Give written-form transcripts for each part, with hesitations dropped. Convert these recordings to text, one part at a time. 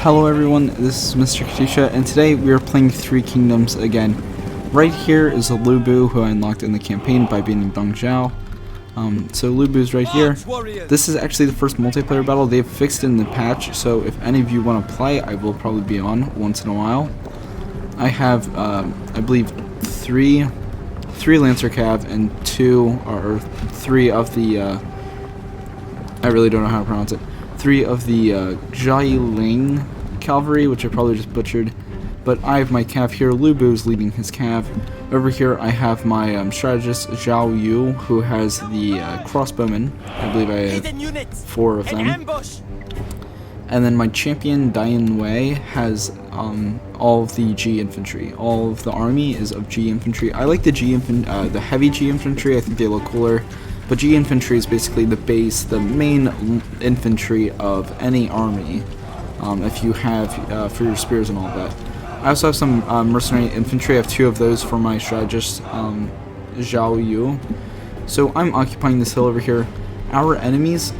Hello everyone, this is Mr. Katyusha, and today we are playing Three Kingdoms again. Right here is a Lubu who I unlocked in the campaign by beating Batlle. So Lubu's right here. This is actually the first multiplayer battle they've fixed in the patch, so if any of you want to play, I will probably be on once in a while. I have, I believe, three Lancer Cav and three of the, I really don't know how to pronounce it. 3 of the Batlle cavalry, which I probably just butchered, but I have my cav here. Lubu's leading his cav. Over here I have my strategist Zhao Yu, who has the crossbowmen. I believe I have 4 of them. And then my champion Dian Wei has all of the G infantry. All of the army is of G infantry. I like the the heavy G infantry. I think they look cooler. But G infantry is basically the base, the main infantry of any army, if you have for your spears and all that. I also have some mercenary infantry. I have 2 of those for my strategist, Zhao Yu. So I'm occupying this hill over here. Our enemies,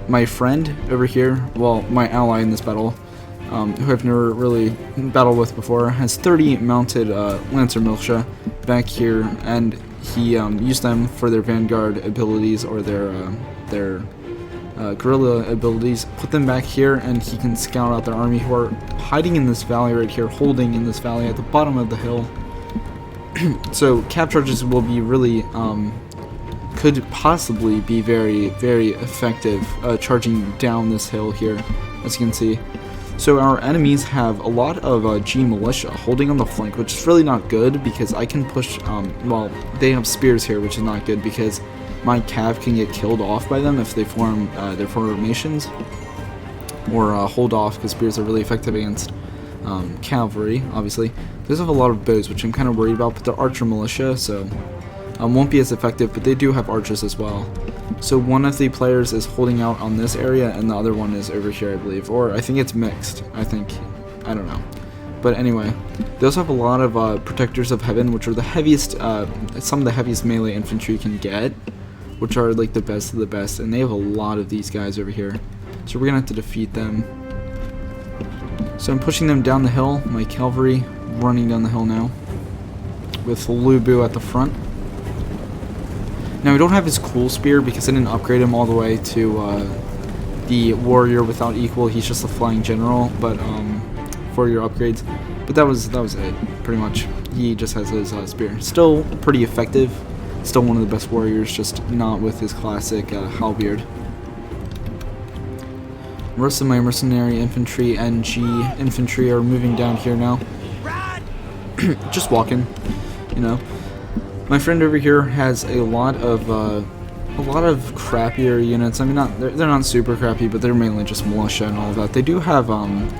my friend over here, well, my ally in this battle, who I've never really battled with before, has 30 mounted Lancer militia back here, and he used them for their vanguard abilities or their guerrilla abilities. Put them back here, and he can scout out their army who are hiding in this valley right here, holding in this valley at the bottom of the hill. So cav charges will be really, could possibly be very, very effective charging down this hill here, as you can see. So our enemies have a lot of G militia holding on the flank, which is really not good because I can push, well, they have spears here, which is not good because my cav can get killed off by them if they form their formations, or hold off, because spears are really effective against cavalry, obviously. They also have a lot of bows, which I'm kind of worried about, but they're archer militia, so won't be as effective, but they do have archers as well. So one of the players is holding out on this area, and the other one is over here, I believe. Or I think it's mixed. I don't know. But anyway, they also have a lot of Protectors of Heaven, which are the heaviest, some of the heaviest melee infantry you can get, which are like the best of the best, and they have a lot of these guys over here. So we're gonna have to defeat them. So I'm pushing them down the hill, my cavalry running down the hill now, with Lubu at the front. Now, we don't have his cool spear because I didn't upgrade him all the way to the warrior without equal. He's just a flying general, but for your upgrades. But that was it, pretty much. He just has his spear. Still pretty effective. Still one of the best warriors, just not with his classic halberd. The rest of my mercenary infantry and G infantry are moving down here now. Just walking, you know. My friend over here has a lot of crappier units. I mean, they're not super crappy, but they're mainly just militia and all of that. They do have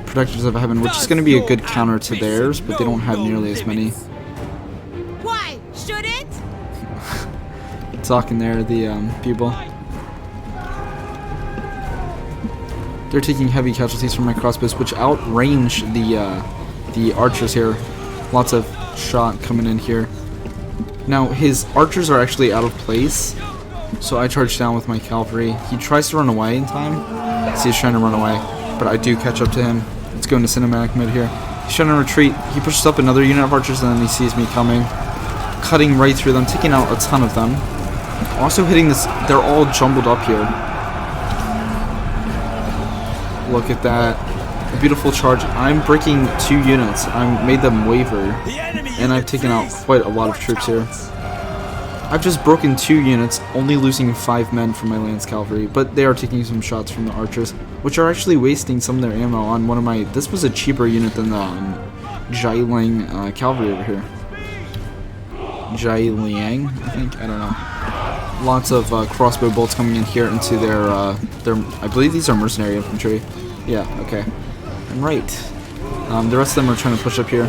Protectors of Heaven, which is going to be a good counter to theirs, but they don't have nearly as many. Why should it? Talking there, the people. They're taking heavy casualties from my crossbows, which outrange the archers here. Lots of shot coming in here. Now, his archers are actually out of place, so I charge down with my cavalry. He tries to run away in time, so he's trying to run away, but I do catch up to him. Let's go into cinematic mode here. He's trying to retreat. He pushes up another unit of archers, and then he sees me coming, cutting right through them, taking out a ton of them. Also hitting this, they're all jumbled up here. Look at that. A beautiful charge. I'm breaking 2 units. I made them waver, and I've taken out quite a lot of troops here. I've just broken 2 units, only losing 5 men from my lance cavalry, but they are taking some shots from the archers, which are actually wasting some of their ammo on one of my... This was a cheaper unit than the Batlle cavalry over here. Batlle, I think? I don't know. Lots of crossbow bolts coming in here into their... I believe these are mercenary infantry. Yeah, okay. I'm right. The rest of them are trying to push up here.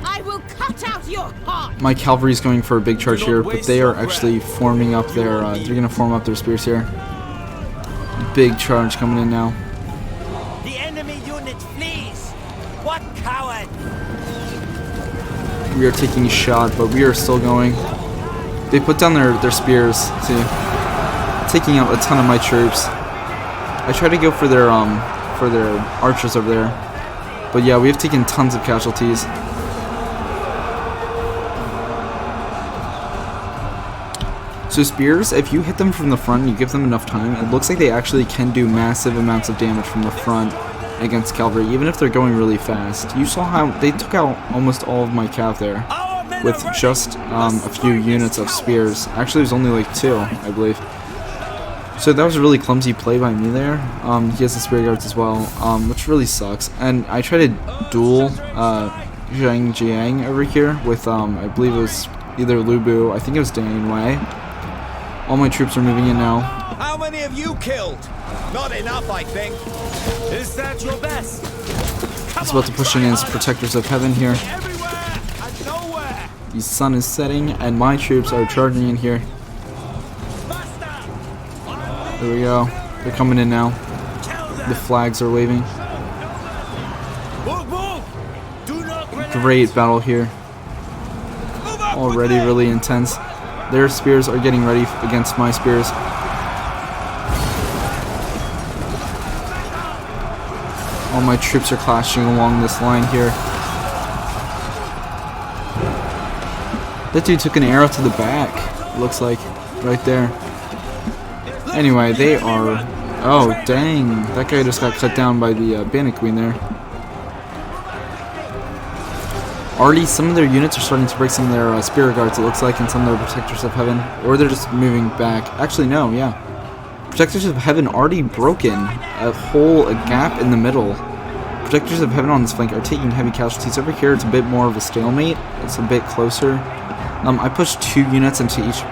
I will cut out your heart. My cavalry is going for a big charge here, but they are actually forming up their. They're going to form up their spears here. Big charge coming in now. The enemy unit flees. What coward! We are taking a shot, but we are still going. They put down their spears. See, taking out a ton of my troops. I try to go for their archers over there, but yeah, we have taken tons of casualties. So spears, if you hit them from the front and you give them enough time, it looks like they actually can do massive amounts of damage from the front against cavalry, even if they're going really fast. You saw how they took out almost all of my cav there with just a few units of spears. Actually, it was only like 2, I believe. So that was a really clumsy play by me there. He has the spear guards as well, which really sucks. And I tried to duel Zhang Jiang over here with, I believe it was either Lu Bu, I think it was Dane Wei. All my troops are moving in now. How many have you killed? Not enough, I think. Is that your best? He's about to push in his protectors of heaven here. Everywhere and nowhere. The sun is setting, and my troops are charging in here. There we go. They're coming in now. The flags are waving. Great battle here. Already really intense. Their spears are getting ready against my spears. All my troops are clashing along this line here. That dude took an arrow to the back, looks like, right there. Anyway, they are... Oh, dang. That guy just got cut down by the Bandit Queen there. Already, some of their units are starting to break some of their Spirit Guards, it looks like, and some of their Protectors of Heaven. Or they're just moving back. Actually, no, yeah. Protectors of Heaven already broken a whole gap in the middle. Protectors of Heaven on this flank are taking heavy casualties. Over here, it's a bit more of a stalemate. It's a bit closer. I pushed 2 units into each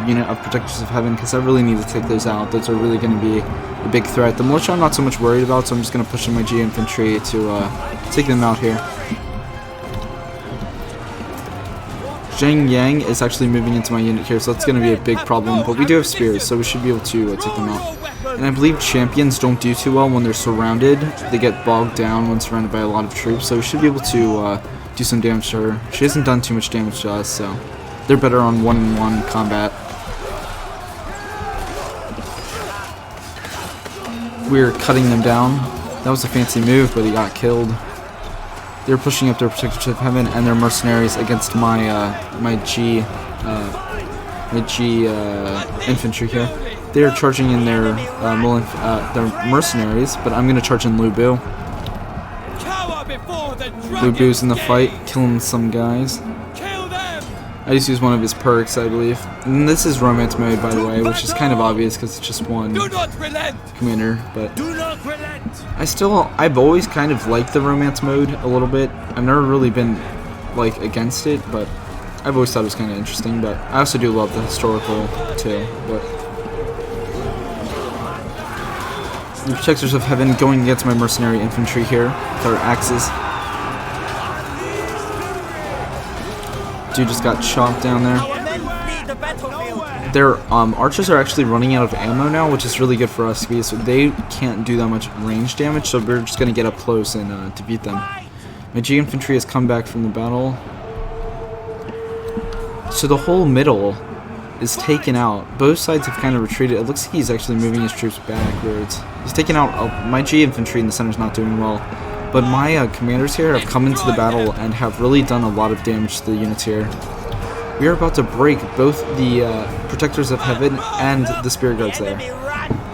unit of Protectors of Heaven because I really need to take those out. Those are really going to be a big threat. The militia I'm not so much worried about, so I'm just going to push in my G infantry to take them out here. Zhang Yang is actually moving into my unit here, so that's going to be a big problem. But we do have spears, so we should be able to take them out. And I believe champions don't do too well when they're surrounded. They get bogged down when surrounded by a lot of troops, so we should be able to do some damage to her. She hasn't done too much damage to us, so they're better on one-on-one combat. We're cutting them down. That was a fancy move, but he got killed. They're pushing up their Protectors of Heaven and their mercenaries against my G infantry here. They are charging in their mercenaries, but I'm gonna charge in Lu Bu. Lu Bu's in the fight, killing some guys. I just used one of his perks, I believe. And this is romance mode, by the way, which is kind of obvious because it's just one commander. But I've always kind of liked the romance mode a little bit. I've never really been like against it, but I've always thought it was kind of interesting. But I also do love the historical too. But the Protectors of Heaven going against my mercenary infantry here with our axes. Dude just got chopped down there. Their archers are actually running out of ammo now, which is really good for us because they can't do that much range damage, so we're just going to get up close and defeat them. My G infantry has come back from the battle. So the whole middle is taken out. Both sides have kind of retreated. It looks like he's actually moving his troops backwards. He's taken out my G infantry in the center is not doing well. But my commanders here have come into the battle and have really done a lot of damage to the units here. We are about to break both the Protectors of Heaven and the Spirit Guards there.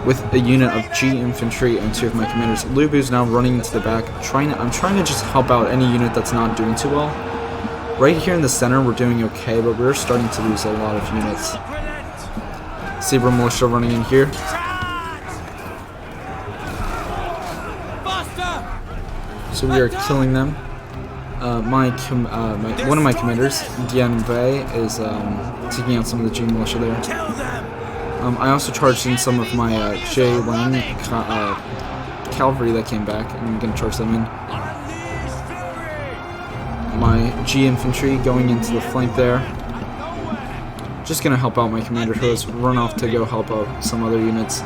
With a unit of G infantry and 2 of my commanders. Lu Bu's now running into the back. I'm trying to just help out any unit that's not doing too well. Right here in the center we're doing okay, but we're starting to lose a lot of units. Saber Militia running in here. So we are killing them. One of my commanders, Dian Wei, is taking out some of the G militia there. I also charged in some of my Jie Lang cavalry that came back, and I'm going to charge them in. My G infantry going into the flank there. Just going to help out my commander who has run off to go help out some other units.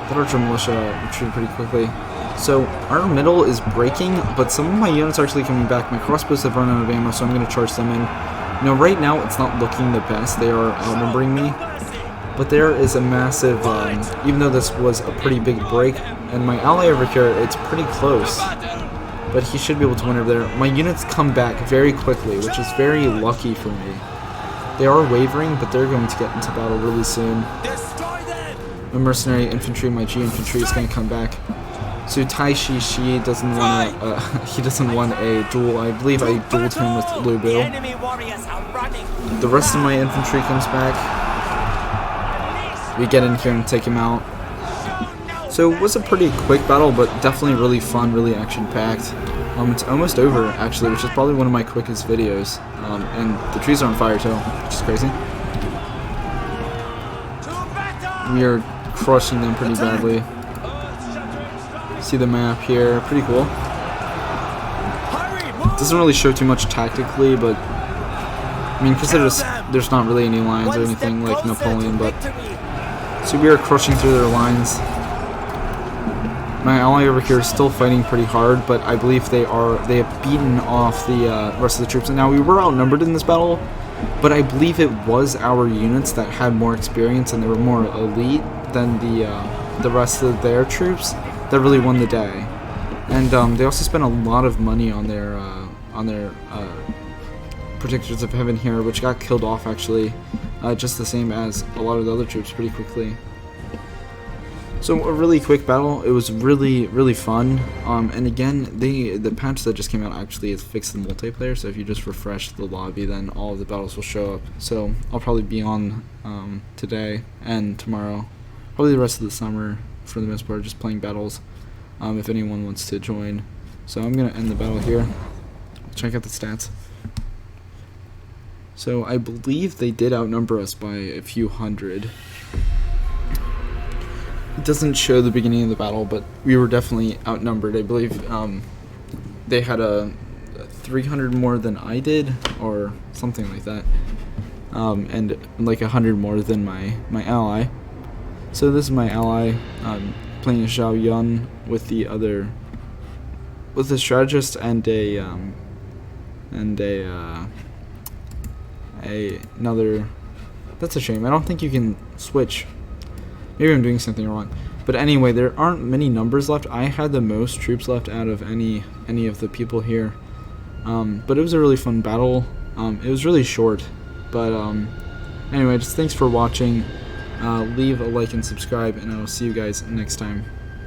The archer militia retreated pretty quickly. So our middle is breaking, but some of my units are actually coming back. My crossbows have run out of ammo, so I'm going to charge them in. You know, right now it's not looking the best. They are outnumbering me. But there is a massive, even though this was a pretty big break, and my ally over here, it's pretty close. But he should be able to win over there. My units come back very quickly, which is very lucky for me. They are wavering, but they're going to get into battle really soon. My mercenary infantry, my G infantry is going to come back. So Shi doesn't want he doesn't want a duel. I believe I dueled him with Lu Bu. The rest of my infantry comes back. We get in here and take him out. So it was a pretty quick battle, but definitely really fun, really action-packed. It's almost over, actually, which is probably one of my quickest videos. And the trees are on fire, too, which is crazy. We are crushing them pretty badly. See the map here, pretty cool. Doesn't really show too much tactically, but I mean, because there's not really any lines or anything like Napoleon, but so we are crushing through their lines. My ally over here is still fighting pretty hard, but I believe they have beaten off the rest of the troops. And now we were outnumbered in this battle, but I believe it was our units that had more experience and they were more elite than the rest of their troops that really won the day. And they also spent a lot of money on their Protectors of Heaven here, which got killed off actually, just the same as a lot of the other troops pretty quickly. So a really quick battle. It was really, really fun. And again, the patch that just came out actually has fixed the multiplayer. So if you just refresh the lobby, then all of the battles will show up. So I'll probably be on today and tomorrow, probably the rest of the summer for the most part, just playing battles. If anyone wants to join. So I'm gonna end the battle here. Check out the stats. So I believe they did outnumber us by a few hundred. It doesn't show the beginning of the battle, but we were definitely outnumbered. I believe they had a 300 more than I did, or something like that, and like 100 more than my ally. So this is my ally playing a Zhao Yun with a strategist and another. That's a shame. I don't think you can switch. Maybe I'm doing something wrong. But anyway, there aren't many numbers left. I had the most troops left out of any of the people here. But it was a really fun battle. It was really short. But anyway, just thanks for watching. Leave a like and subscribe, and I will see you guys next time.